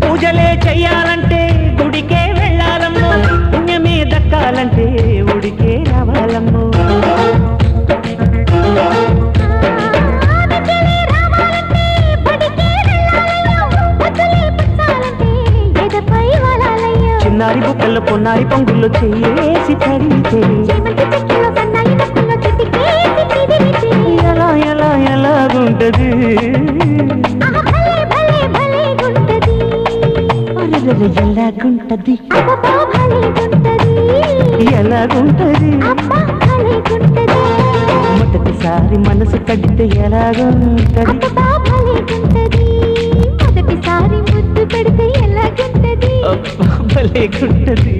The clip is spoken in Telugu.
పూజలే చెయ్యాలంటే గుడికే వెళ్ళాలమ్మో, పుణ్యమే దక్కాలంటే ఉడికే రావాలమ్మో. చిన్నారి బుక్కల్లో పొన్నారి పొంగుల్లో చెయ్యేసి తడితే ఎలా ఎలా ఎలాగుంటది, ఎలాగుంటది ఎలాగుంటది, మొదటిసారి మనసు కడితే ఎలాగుంటది, మొదటిసారి ముద్దు పెడితే ఎలాగుంటది, భలేగుంటది.